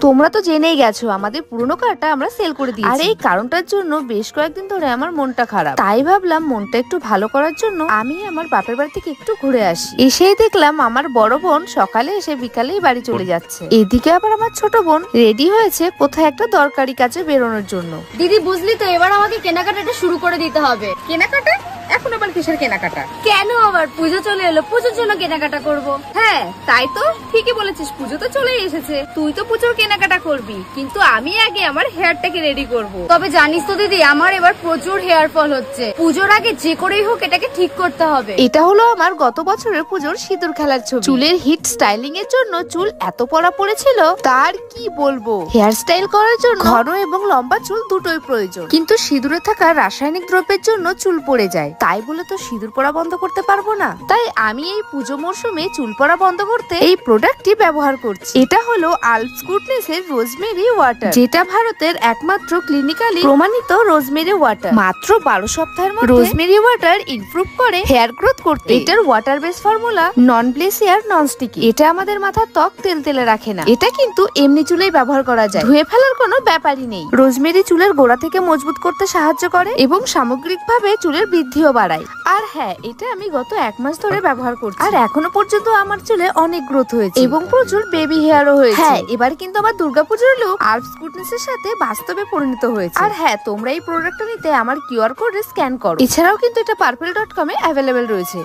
তোমরা তো জেনেই গেছো আমাদের পুরনো কারটা আমরা সেল করে দিয়েছি। আর এই কারণটার জন্য বেশ কয়েকদিন ধরে আমার মনটা খারাপ, তাই ভাবলাম মনটা একটু ভালো করার জন্য আমি আমার বাপের বাড়ি থেকে একটু ঘুরে আসি। এসেই দেখলাম আমার বড় বোন সকালে এসে বিকালেই বাড়ি চলে যাচ্ছে। এদিকে আবার আমার ছোট বোন রেডি হয়েছে কোথায় একটা দরকারি কাজে বেরোনোর জন্য। দিদি বুঝলি তো, এবার আমাকে কেনাকাটাটা শুরু করে দিতে হবে। কেনাকাটা? এখন আবার কিসের কেনাকাটা? কেন আবার? পুজো চলে এলো, পুজোর জন্য কেনাকাটা করব। হ্যাঁ তাই তো, ঠিকই বলেছিস, পুজো তো চলেই এসেছে। তুই তো পুজোর কেনাকাটা করবি, কিন্তু আমি আগে আমার হেয়ারটাকে রেডি করব। তবে জানিস তো দিদি, আমার এবার প্রচুর হেয়ার ফল হচ্ছে। পুজোর আগে যে করেই হোক এটাকে ঠিক করতে হবে। এটা হলো আমার গত বছরের পুজোর সিঁদুর খেলার ছবি। চুলের হিট স্টাইলিং এর জন্য চুল এত পড়া পড়েছিল তার কি বলবো। হেয়ার স্টাইল করার জন্য ঘন এবং লম্বা চুল দুটোই প্রয়োজন, কিন্তু সিঁদুরে থাকা রাসায়নিক দ্রব্যের জন্য চুল পড়ে যায়। তাই বলে তো সিঁদুর পড়া বন্ধ করতে পারবো না। তাই আমি এই পুজো মরশুমে চুল পড়া বন্ধ করতে এই প্রোডাক্টটি ব্যবহার করছি। এটা হলো আলপস গুডনেস এর রোজমেরি ওয়াটার, যেটা ভারতের একমাত্র ক্লিনিক্যালি প্রমাণিত রোজমেরি ওয়াটার। মাত্র 12 সপ্তাহের মধ্যে রোজমেরি ওয়াটার ইমপ্রুভ করে হেয়ার গ্রোথ করতে। এটার ওয়াটার বেস ফর্মুলা নন ব্লেসিয়ার নন স্টিকি। এটা আমাদের মাথার ত্বক তেলতেলে রাখে না। এটা কিন্তু এমনি চুলেই ব্যবহার করা যায়, ধুয়ে ফেলার কোনো ব্যাপারই নেই। রোজমেরি চুলের গোড়া থেকে মজবুত করতে সাহায্য করে এবং সামগ্রিকভাবে চুলের বৃদ্ধিও বাড়ায়। আর হ্যাঁ, এটা আমি গত 1 মাস ধরে ব্যবহার করছি, আর এখনো পর্যন্ত আমার চুলে অনেক গ্রোথ হয়েছে এবং প্রচুর বেবি হেয়ারও হয়েছে। হ্যাঁ, এবার কিন্তু আমার দুর্গাপূজার লুক আলপস গুডনেস এর সাথে বাস্তবে পরিণত হয়েছে। আর হ্যাঁ, তোমরা এই প্রোডাক্টটা নিতে আমার কিউআর কোড স্ক্যান করো। এছাড়াও কিন্তু এটা purple.com এ অ্যাভেলেবেল রয়েছে।